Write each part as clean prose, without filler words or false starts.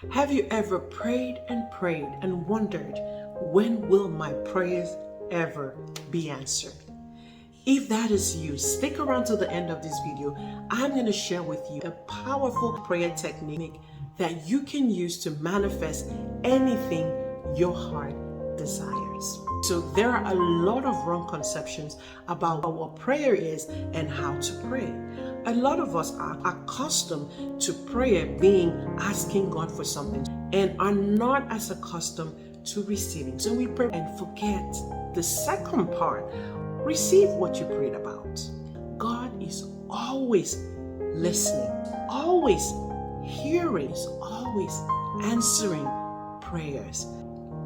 Have you ever prayed and wondered, when will my prayers ever be answered? If that is you, stick around to the end of this video. I'm going to share with you a powerful prayer technique that you can use to manifest anything your heart desires. So there are a lot of wrong conceptions about what prayer is and how to pray. A lot of us are accustomed to prayer being asking God for something and are not as accustomed to receiving. So we pray and forget the second part. Receive what you prayed about. God is always listening, always hearing, always answering prayers.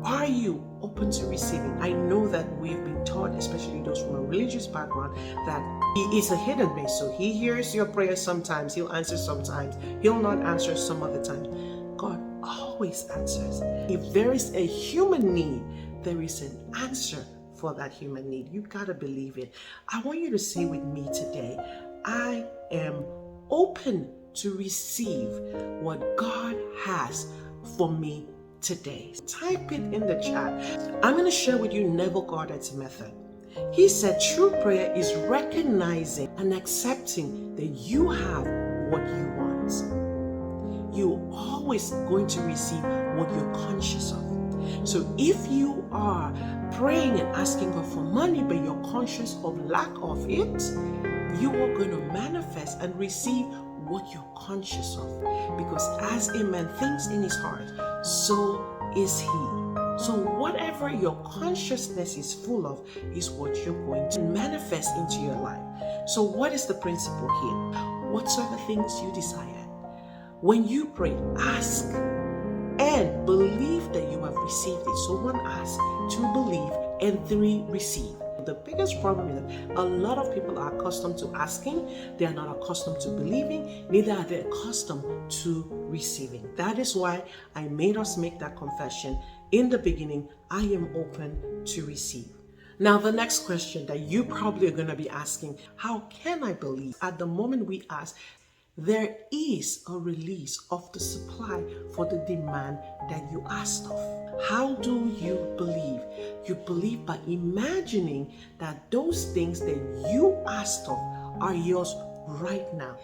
Are you open to receiving? I know that we've been taught, especially those from a religious background, that He is a hidden being. So He hears your prayers sometimes, He'll answer sometimes, He'll not answer some other times. God always answers. If there is a human need, there is an answer for that human need. You gotta believe it. I want you to say with me today, I am open to receive what God has for me today. Type it in the chat. I'm going to share with you Neville Goddard's method. He said true prayer is recognizing and accepting that you have what you want. You're always going to receive what you're conscious of. So if you are praying and asking God for money, but you're conscious of lack of it, you are going to manifest and receive what you're conscious of. Because as a man thinks in his heart, so is he. So whatever your consciousness is full of is what you're going to manifest into your life. So what is the principle here? Whatsoever things you desire, when you pray, ask and believe that you have received it. So 1, ask, 2, believe, and 3, receive. The biggest problem is that a lot of people are accustomed to asking, they are not accustomed to believing, neither are they accustomed to receiving. That is why I made us make that confession in the beginning. I am open to receive. Now, the next question that you probably are going to be asking, how can I believe? At the moment we ask, there is a release of the supply for the demand that you asked of. How do you believe? You believe by imagining that those things that you asked of are yours right now.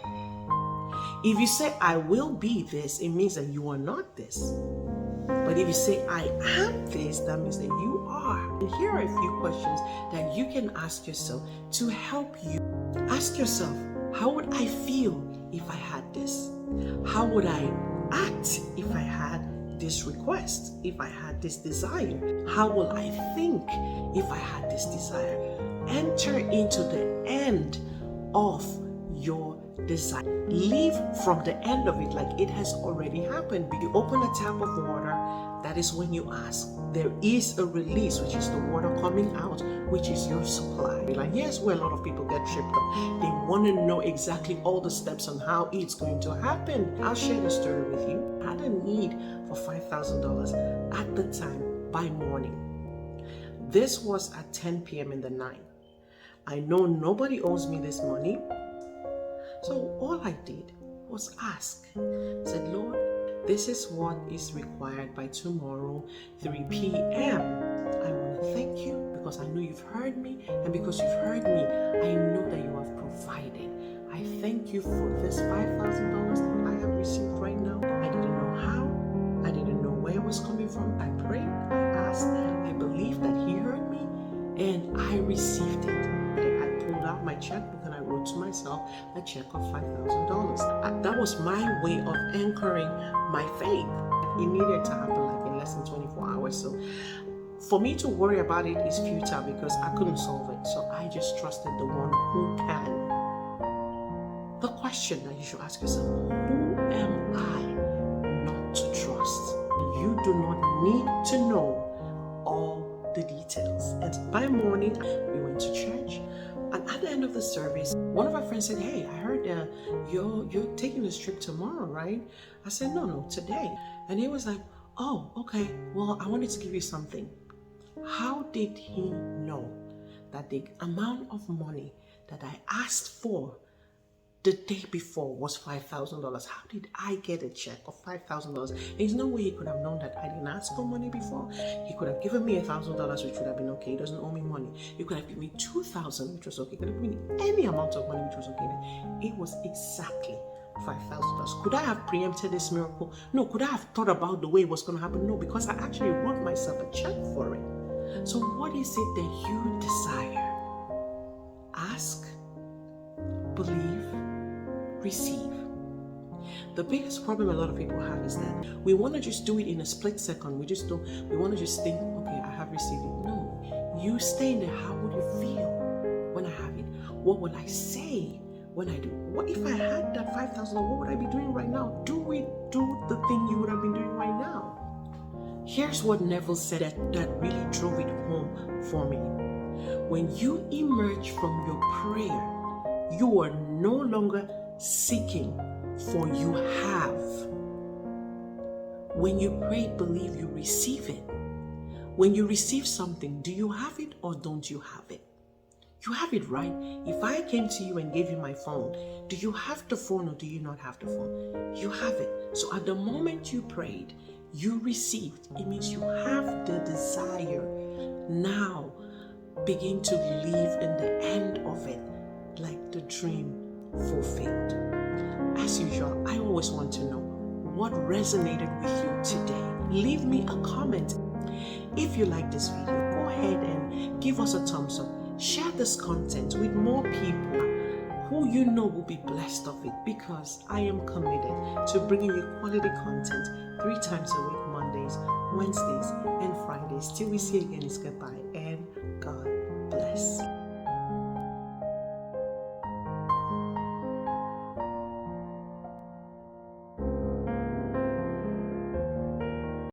If you say, I will be this, it means that you are not this. But if you say, I am this, that means that you are. And here are a few questions that you can ask yourself to help you. Ask yourself, how would I feel if I had this? How would I act if I had this request, if I had this desire? How will I think if I had this desire? Enter into the end of your desire. Live from the end of it like it has already happened. You open a tap of water, that is when you ask. There is a release, which is the water coming out, which is your supply. Like, here's where a lot of people get tripped up. They want to know exactly all the steps on how it's going to happen. I'll share the story with you. I had a need for $5,000 at the time by morning. This was at 10 p.m. in the night. I know nobody owes me this money. So all I did was ask. I said, Lord, this is what is required by tomorrow, 3 p.m. I want to thank you because I know you've heard me, and because you've heard me, I know that you have provided. I thank you for this $5,000 that I have received right now. I didn't know how. I didn't know where it was coming from. I prayed, I asked, I believed that He heard me, and I received it. I pulled out my checkbook and I wrote to myself a check of $5,000. That was my way of anchoring my faith. It needed to happen like in less than 24 hours. So for me to worry about it is futile because I couldn't solve it. So I just trusted the one who can. The question that you should ask yourself, who am I not to trust? You do not need to know all the details. And by morning, we went to church. And at the end of the service, one of our friends said, hey, I heard you're taking this trip tomorrow, right? I said, no, today. And he was like, oh, okay. Well, I wanted to give you something. How did he know that the amount of money that I asked for the day before was $5,000. How did I get a check of $5,000? There's no way he could have known that I didn't ask for money before. He could have given me $1,000, which would have been okay. He doesn't owe me money. He could have given me $2,000, which was okay. He could have given me any amount of money, which was okay. It was exactly $5,000. Could I have preempted this miracle? No. Could I have thought about the way it was going to happen? No, because I actually wrote myself a check for it. So what is it that you desire? Ask, believe, receive. The biggest problem a lot of people have is that we want to just do it in a split second. We want to just think, okay, I have received it. No, you stay in there. How would you feel when I have it? What will I say when I do? What if I had that $5,000? What would I be doing right now? Do the thing you would have been doing right now. Here's what Neville said that really drove it home for me. When you emerge from your prayer, you are no longer seeking, for you have. When you pray, believe, you receive it. When you receive something, do you have it or don't you have it? You have it, right? If I came to you and gave you my phone, do you have the phone or do you not have the phone? You have it. So at the moment you prayed, you received. It means you have the desire. Now begin to live in the end of it, like the dream fulfilled. As usual, I always want to know what resonated with you today. Leave me a comment. If you like this video, go ahead and give us a thumbs up. Share this content with more people who you know will be blessed of it, because I am committed to bringing you quality content 3 times a week, Mondays, Wednesdays, and Fridays. Till we see you again, it's goodbye and God bless.